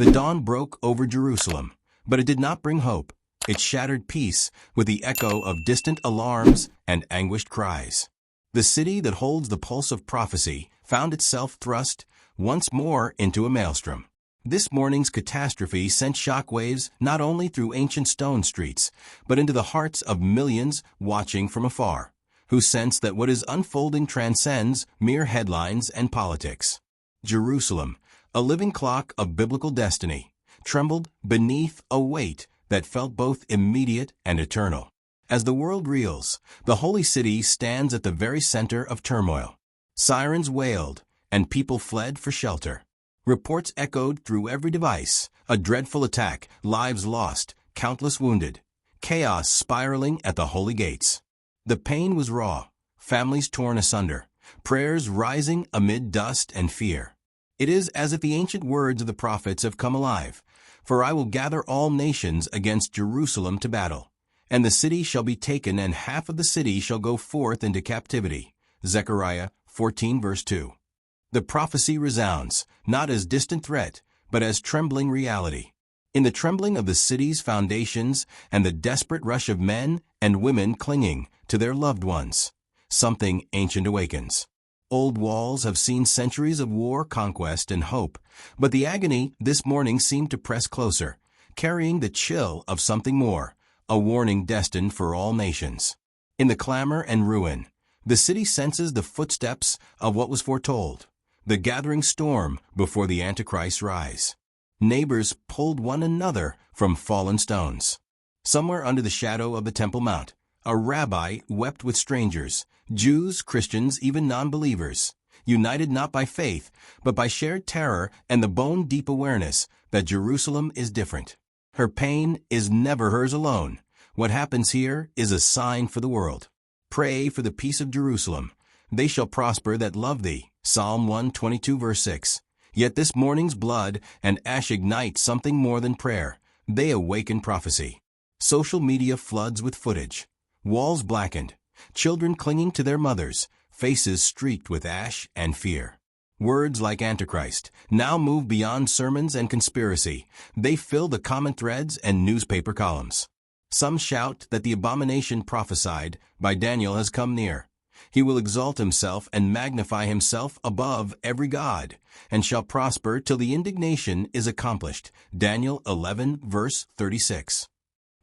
The dawn broke over Jerusalem, but it did not bring hope. It shattered peace with the echo of distant alarms and anguished cries. The city that holds the pulse of prophecy found itself thrust once more into a maelstrom. This morning's catastrophe sent shockwaves not only through ancient stone streets, but into the hearts of millions watching from afar, who sense that what is unfolding transcends mere headlines and politics. Jerusalem, a living clock of biblical destiny, trembled beneath a weight that felt both immediate and eternal. As the world reels, the holy city stands at the very center of turmoil. Sirens wailed, and people fled for shelter. Reports echoed through every device: a dreadful attack, lives lost, countless wounded, chaos spiraling at the holy gates. The pain was raw, families torn asunder, prayers rising amid dust and fear. It is as if the ancient words of the prophets have come alive. For I will gather all nations against Jerusalem to battle, and the city shall be taken, and half of the city shall go forth into captivity. Zechariah 14 verse 2. The prophecy resounds, not as distant threat, but as trembling reality. In the trembling of the city's foundations and the desperate rush of men and women clinging to their loved ones, something ancient awakens. Old walls have seen centuries of war, conquest, and hope, but the agony this morning seemed to press closer, carrying the chill of something more, a warning destined for all nations. In the clamor and ruin, the city senses the footsteps of what was foretold, the gathering storm before the Antichrist's rise. Neighbors pulled one another from fallen stones. Somewhere under the shadow of the Temple Mount, a rabbi wept with strangers, Jews, Christians, even non-believers, united not by faith, but by shared terror and the bone-deep awareness that Jerusalem is different. Her pain is never hers alone. What happens here is a sign for the world. Pray for the peace of Jerusalem. They shall prosper that love thee. Psalm 122 verse 6. Yet this morning's blood and ash ignite something more than prayer. They awaken prophecy. Social media floods with footage. Walls blackened. Children clinging to their mothers. Faces streaked with ash and fear. Words like Antichrist now move beyond sermons and conspiracy. They fill the comment threads and newspaper columns. Some shout that the abomination prophesied by Daniel has come near. He will exalt himself and magnify himself above every god, and shall prosper till the indignation is accomplished. Daniel 11 verse 36.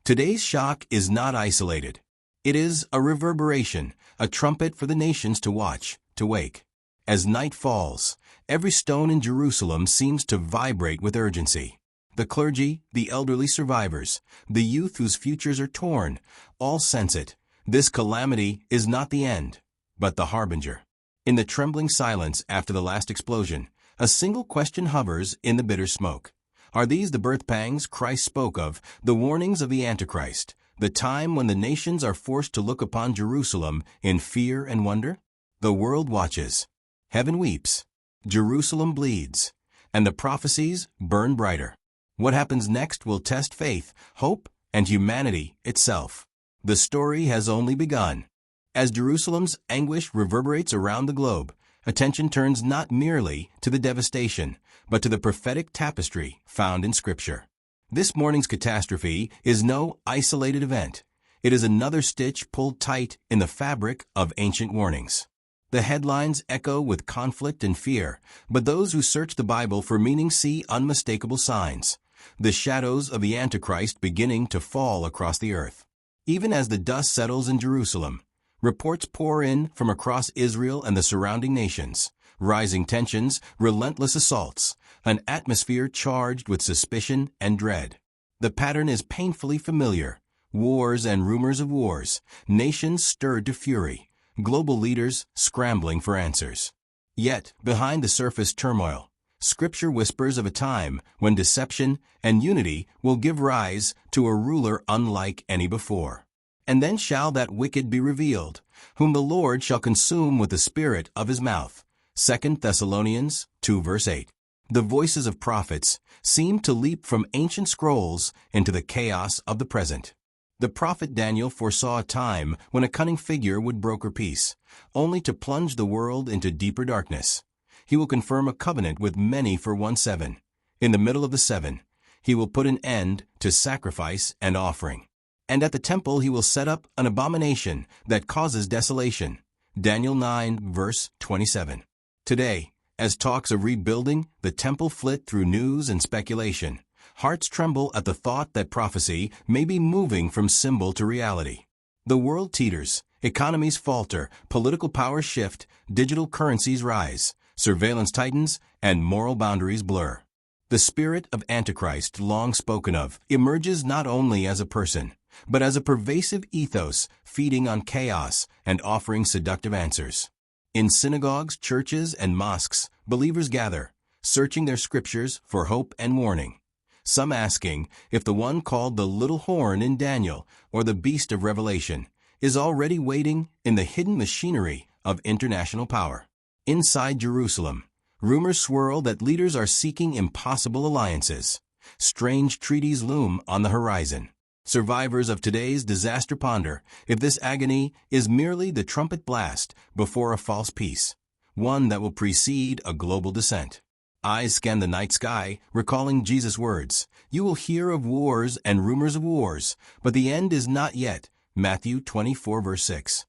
Today's shock is not isolated. It is a reverberation, a trumpet for the nations to watch, to wake. As night falls, every stone in Jerusalem seems to vibrate with urgency. The clergy, the elderly survivors, the youth whose futures are torn, all sense it. This calamity is not the end, but the harbinger. In the trembling silence after the last explosion, a single question hovers in the bitter smoke. Are these the birth pangs Christ spoke of, the warnings of the Antichrist, the time when the nations are forced to look upon Jerusalem in fear and wonder? The world watches. Heaven weeps. Jerusalem bleeds. And the prophecies burn brighter. What happens next will test faith, hope, and humanity itself. The story has only begun. As Jerusalem's anguish reverberates around the globe, attention turns not merely to the devastation, but to the prophetic tapestry found in Scripture. This morning's catastrophe is no isolated event. It is another stitch pulled tight in the fabric of ancient warnings. The headlines echo with conflict and fear, but those who search the Bible for meaning see unmistakable signs. The shadows of the Antichrist beginning to fall across the earth. Even as the dust settles in Jerusalem, reports pour in from across Israel and the surrounding nations. Rising tensions, relentless assaults, an atmosphere charged with suspicion and dread. The pattern is painfully familiar. Wars and rumors of wars, nations stirred to fury, global leaders scrambling for answers. Yet, behind the surface turmoil, Scripture whispers of a time when deception and unity will give rise to a ruler unlike any before. And then shall that wicked be revealed, whom the Lord shall consume with the spirit of his mouth. 2 Thessalonians 2 verse 8. The voices of prophets seem to leap from ancient scrolls into the chaos of the present. The prophet Daniel foresaw a time when a cunning figure would broker peace, only to plunge the world into deeper darkness. He will confirm a covenant with many for 1:7. In the middle of the 7, he will put an end to sacrifice and offering. And at the temple he will set up an abomination that causes desolation. Daniel 9, verse 27. Today, as talks of rebuilding the temple flit through news and speculation, hearts tremble at the thought that prophecy may be moving from symbol to reality. The world teeters, economies falter, political powers shift, digital currencies rise, surveillance tightens, and moral boundaries blur. The spirit of Antichrist, long spoken of, emerges not only as a person, but as a pervasive ethos feeding on chaos and offering seductive answers. In synagogues, churches, and mosques, believers gather, searching their scriptures for hope and warning. Some asking if the one called the little horn in Daniel or the beast of Revelation is already waiting in the hidden machinery of international power. Inside Jerusalem, rumors swirl that leaders are seeking impossible alliances. Strange treaties loom on the horizon. Survivors of today's disaster ponder if this agony is merely the trumpet blast before a false peace, one that will precede a global descent. Eyes scan the night sky, recalling Jesus' words, "You will hear of wars and rumors of wars, but the end is not yet." Matthew 24, verse 6.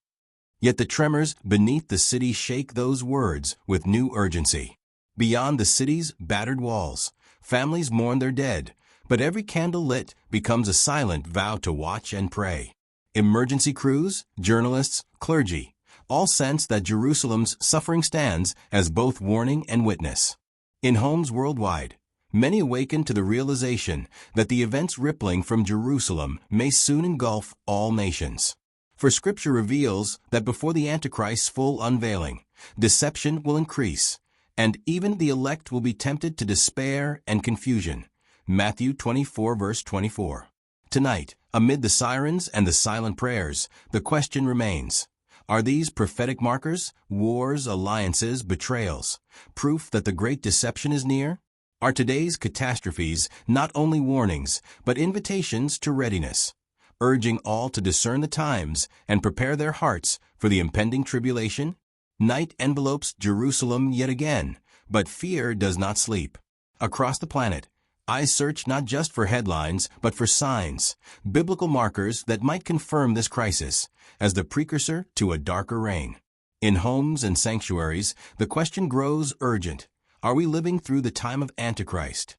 Yet the tremors beneath the city shake those words with new urgency. Beyond the city's battered walls, families mourn their dead, but every candle lit becomes a silent vow to watch and pray. Emergency crews, journalists, clergy, all sense that Jerusalem's suffering stands as both warning and witness. In homes worldwide, many awaken to the realization that the events rippling from Jerusalem may soon engulf all nations. For Scripture reveals that before the Antichrist's full unveiling, deception will increase, and even the elect will be tempted to despair and confusion. Matthew 24, verse 24. Tonight, amid the sirens and the silent prayers, the question remains, are these prophetic markers, wars, alliances, betrayals, proof that the great deception is near? Are today's catastrophes not only warnings, but invitations to readiness, urging all to discern the times and prepare their hearts for the impending tribulation? Night envelopes Jerusalem yet again, but fear does not sleep. Across the planet, eyes search not just for headlines, but for signs, biblical markers that might confirm this crisis as the precursor to a darker reign. In homes and sanctuaries, the question grows urgent. Are we living through the time of Antichrist?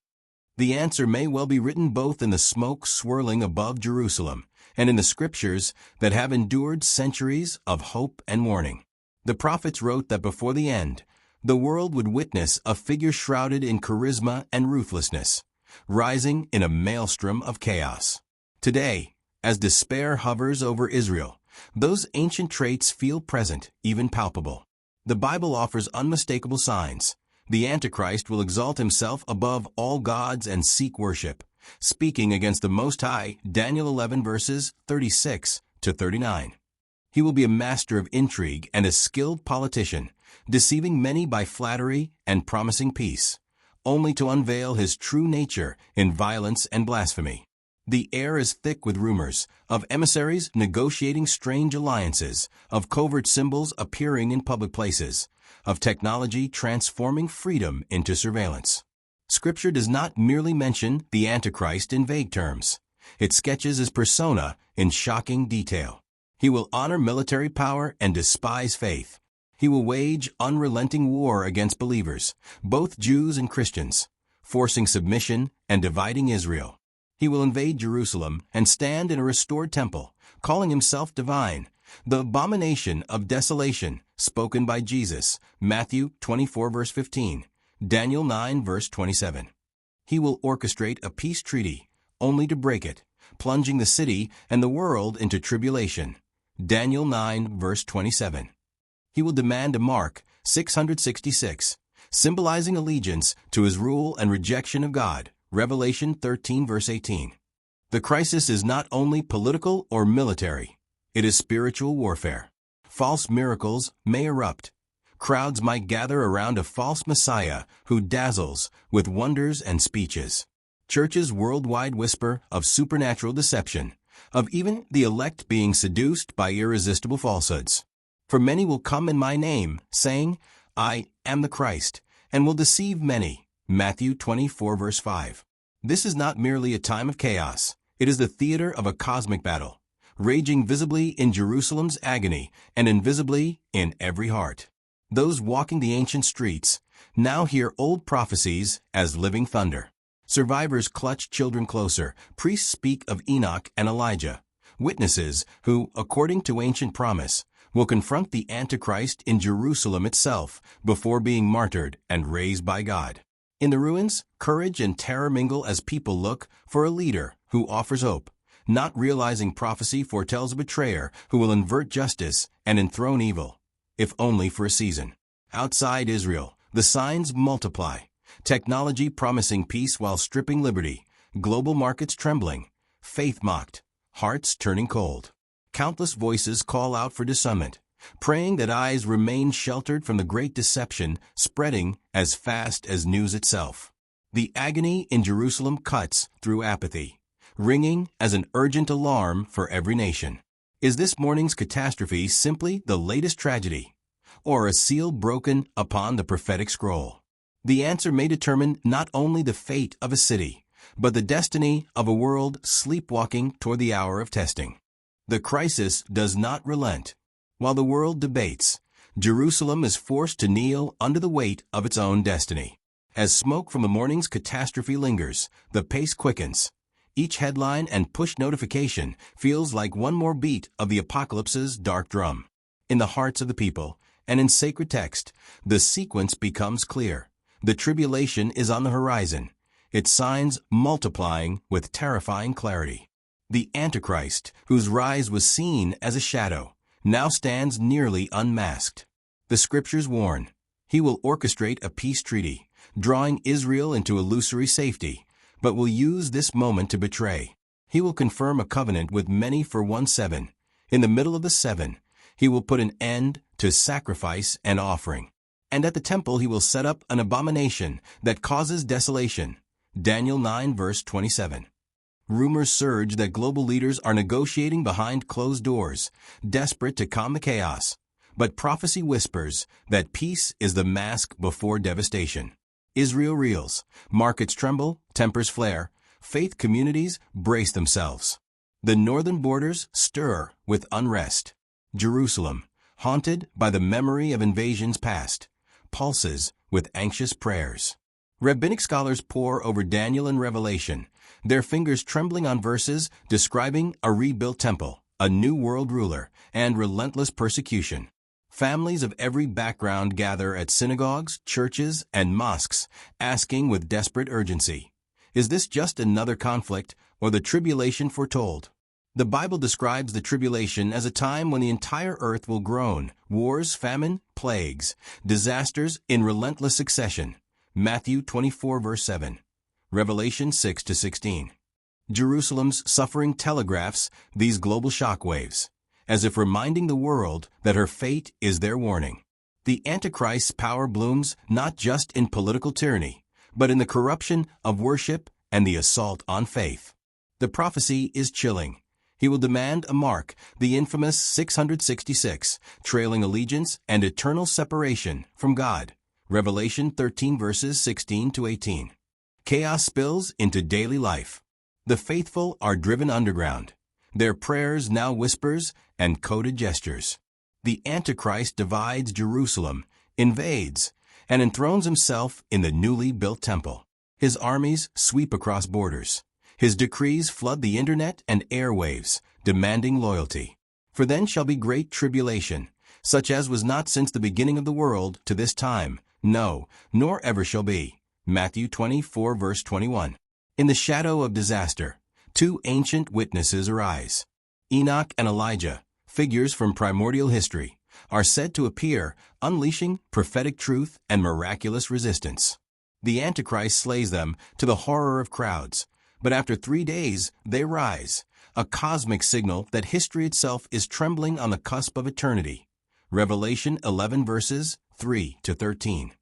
The answer may well be written both in the smoke swirling above Jerusalem and in the scriptures that have endured centuries of hope and warning. The prophets wrote that before the end, the world would witness a figure shrouded in charisma and ruthlessness, rising in a maelstrom of chaos. Today, as despair hovers over Israel, those ancient traits feel present, even palpable. The Bible offers unmistakable signs. The Antichrist will exalt himself above all gods and seek worship, speaking against the Most High, Daniel 11 verses 36 to 39. He will be a master of intrigue and a skilled politician, deceiving many by flattery and promising peace, only to unveil his true nature in violence and blasphemy. The air is thick with rumors of emissaries negotiating strange alliances, of covert symbols appearing in public places, of technology transforming freedom into surveillance. Scripture does not merely mention the Antichrist in vague terms. It sketches his persona in shocking detail. He will honor military power and despise faith. He will wage unrelenting war against believers, both Jews and Christians, forcing submission and dividing Israel. He will invade Jerusalem and stand in a restored temple, calling himself divine, the abomination of desolation, spoken by Jesus, Matthew 24 verse 15, Daniel 9 verse 27. He will orchestrate a peace treaty, only to break it, plunging the city and the world into tribulation, Daniel 9 verse 27. He will demand a mark, 666, symbolizing allegiance to his rule and rejection of God, Revelation 13 verse 18. The crisis is not only political or military, it is spiritual warfare. False miracles may erupt. Crowds might gather around a false Messiah who dazzles with wonders and speeches. Churches worldwide whisper of supernatural deception, of even the elect being seduced by irresistible falsehoods. For many will come in my name, saying, I am the Christ, and will deceive many. Matthew 24 verse 5. This is not merely a time of chaos. It is the theater of a cosmic battle, raging visibly in Jerusalem's agony and invisibly in every heart. Those walking the ancient streets now hear old prophecies as living thunder. Survivors clutch children closer. Priests speak of Enoch and Elijah, witnesses who, according to ancient promise, will confront the Antichrist in Jerusalem itself before being martyred and raised by God. In the ruins, courage and terror mingle as people look for a leader who offers hope, not realizing prophecy foretells a betrayer who will invert justice and enthrone evil, if only for a season. Outside Israel, the signs multiply. Technology promising peace while stripping liberty, global markets trembling, faith mocked, hearts turning cold. Countless voices call out for discernment, praying that eyes remain sheltered from the great deception spreading as fast as news itself. The agony in Jerusalem cuts through apathy, ringing as an urgent alarm for every nation. Is this morning's catastrophe simply the latest tragedy, or a seal broken upon the prophetic scroll? The answer may determine not only the fate of a city, but the destiny of a world sleepwalking toward the hour of testing. The crisis does not relent. While the world debates, Jerusalem is forced to kneel under the weight of its own destiny. As smoke from the morning's catastrophe lingers, the pace quickens. Each headline and push notification feels like one more beat of the apocalypse's dark drum. In the hearts of the people, and in sacred text, the sequence becomes clear. The tribulation is on the horizon, its signs multiplying with terrifying clarity. The Antichrist, whose rise was seen as a shadow, now stands nearly unmasked. The scriptures warn, he will orchestrate a peace treaty, drawing Israel into illusory safety, but will use this moment to betray. He will confirm a covenant with many for 1/7. In the middle of the 7, he will put an end to sacrifice and offering. And at the temple he will set up an abomination that causes desolation. Daniel 9 verse 27. Rumors surge that global leaders are negotiating behind closed doors, desperate to calm the chaos. But prophecy whispers that peace is the mask before devastation. Israel reels, markets tremble, tempers flare, faith communities brace themselves. The northern borders stir with unrest. Jerusalem, haunted by the memory of invasions past, pulses with anxious prayers. Rabbinic scholars pore over Daniel and Revelation, their fingers trembling on verses describing a rebuilt temple, a new world ruler, and relentless persecution. Families of every background gather at synagogues, churches, and mosques, asking with desperate urgency, is this just another conflict or the tribulation foretold? The Bible describes the tribulation as a time when the entire earth will groan, wars, famine, plagues, disasters in relentless succession. Matthew 24 verse 7. Revelation 6-16. Jerusalem's suffering telegraphs these global shockwaves, as if reminding the world that her fate is their warning. The Antichrist's power blooms not just in political tyranny, but in the corruption of worship and the assault on faith. The prophecy is chilling. He will demand a mark, the infamous 666, trailing allegiance and eternal separation from God. Revelation 13 verses 16-18. Chaos spills into daily life. The faithful are driven underground, their prayers now whispers and coded gestures. The Antichrist divides Jerusalem, invades, and enthrones himself in the newly built temple. His armies sweep across borders. His decrees flood the internet and airwaves, demanding loyalty. For then shall be great tribulation, such as was not since the beginning of the world to this time, no, nor ever shall be. Matthew 24 verse 21. In the shadow of disaster, two ancient witnesses arise. Enoch and Elijah, figures from primordial history, are said to appear, unleashing prophetic truth and miraculous resistance. The Antichrist slays them to the horror of crowds, but after 3 days they rise, a cosmic signal that history itself is trembling on the cusp of eternity. Revelation 11 verses 3-13.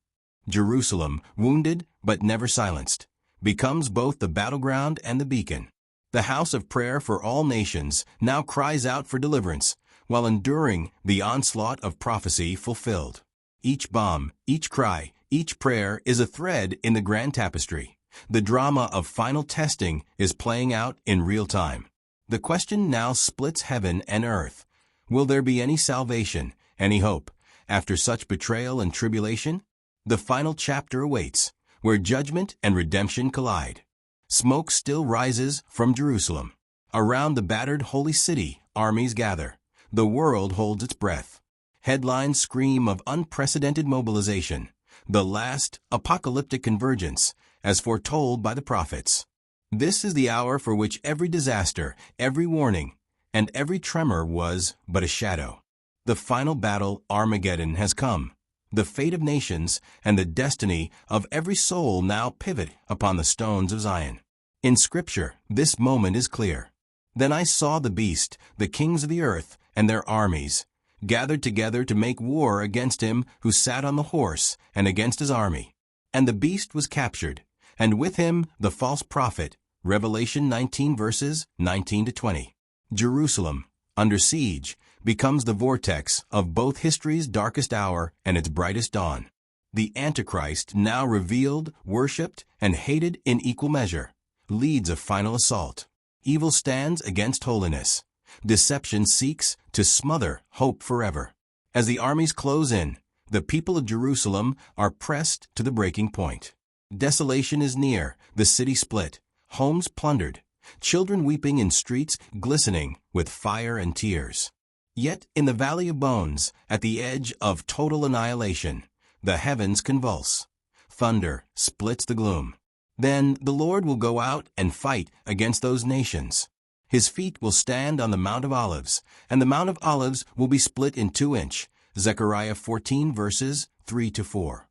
Jerusalem, wounded but never silenced, becomes both the battleground and the beacon. The house of prayer for all nations now cries out for deliverance, while enduring the onslaught of prophecy fulfilled. Each bomb, each cry, Each prayer is a thread in the grand tapestry. The drama of final testing is playing out in real time. The question now splits heaven and earth. Will there be any salvation, any hope, after such betrayal and tribulation? The final chapter awaits, where judgment and redemption collide. Smoke still rises from Jerusalem. Around the battered holy city, armies gather. The world holds its breath. Headlines scream of unprecedented mobilization, the last apocalyptic convergence, as foretold by the prophets. This is the hour for which every disaster, every warning, and every tremor was but a shadow. The final battle, Armageddon, has come. The fate of nations and the destiny of every soul now pivot upon the stones of Zion. In Scripture, this moment is clear. Then I saw the beast, the kings of the earth, and their armies, gathered together to make war against him who sat on the horse and against his army. And the beast was captured, and with him the false prophet, Revelation 19 verses 19 to 20. Jerusalem, under siege, becomes the vortex of both history's darkest hour and its brightest dawn. The Antichrist, now revealed, worshipped, and hated in equal measure, leads a final assault. Evil stands against holiness. Deception seeks to smother hope forever. As the armies close in, the people of Jerusalem are pressed to the breaking point. Desolation is near, the city split, homes plundered, children weeping in streets glistening with fire and tears. Yet in the valley of bones, at the edge of total annihilation, the heavens convulse. Thunder splits the gloom. Then the Lord will go out and fight against those nations. His feet will stand on the Mount of Olives, and the Mount of Olives will be split in 2-inch. Zechariah 14 verses 3 to 4.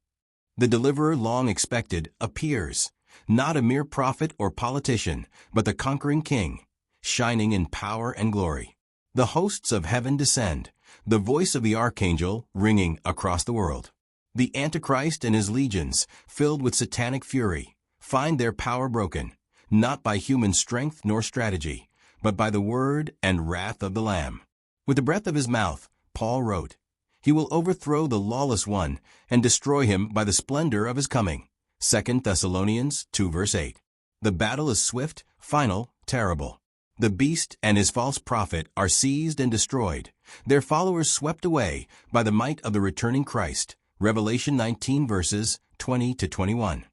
The deliverer long expected appears, not a mere prophet or politician, but the conquering king, shining in power and glory. The hosts of heaven descend, the voice of the archangel ringing across the world. The Antichrist and his legions, filled with satanic fury, find their power broken, not by human strength nor strategy, but by the word and wrath of the Lamb. With the breath of his mouth, Paul wrote, "He will overthrow the lawless one and destroy him by the splendor of his coming." 2 Thessalonians 2 verse 8. The battle is swift, final, terrible. The beast and his false prophet are seized and destroyed, their followers swept away by the might of the returning Christ. Revelation 19 verses 20 to 21.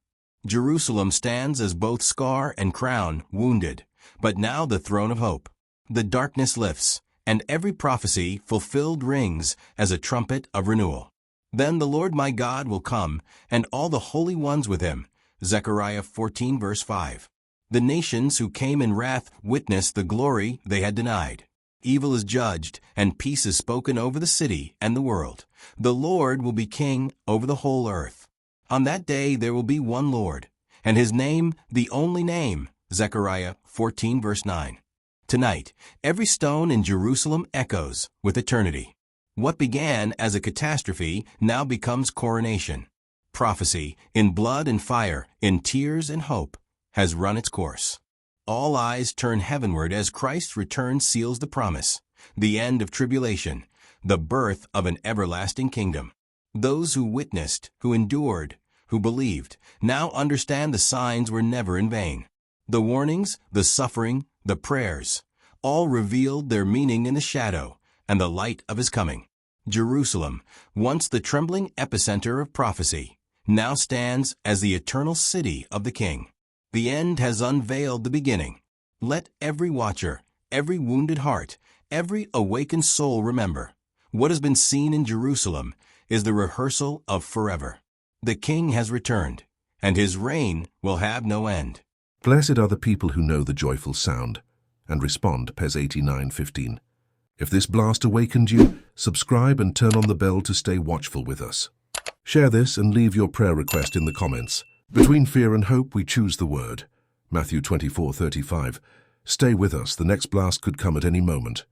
Jerusalem stands as both scar and crown, wounded, but now the throne of hope. The darkness lifts, and every prophecy fulfilled rings as a trumpet of renewal. Then the Lord my God will come, and all the holy ones with him. Zechariah 14 verse 5. The nations who came in wrath witness the glory they had denied. Evil is judged, and peace is spoken over the city and the world. The Lord will be king over the whole earth. On that day there will be one Lord, and his name the only name. Zechariah 14 verse 9. Tonight, every stone in Jerusalem echoes with eternity. What began as a catastrophe now becomes coronation. Prophecy, in blood and fire, in tears and hope, has run its course. All eyes turn heavenward as Christ's return seals the promise, the end of tribulation, the birth of an everlasting kingdom. Those who witnessed, who endured, who believed, now understand the signs were never in vain. The warnings, the suffering, the prayers, all revealed their meaning in the shadow and the light of his coming. Jerusalem, once the trembling epicenter of prophecy, now stands as the eternal city of the King. The end has unveiled the beginning. Let every watcher, every wounded heart, every awakened soul remember, what has been seen in Jerusalem is the rehearsal of forever. The King has returned, and his reign will have no end. Blessed are the people who know the joyful sound and respond. Pes 89:15. If this blast awakened you, subscribe and turn on the bell to stay watchful with us. Share this and leave your prayer request in the comments. Between fear and hope, we choose the word. Matthew 24:35. Stay with us. The next blast could come at any moment.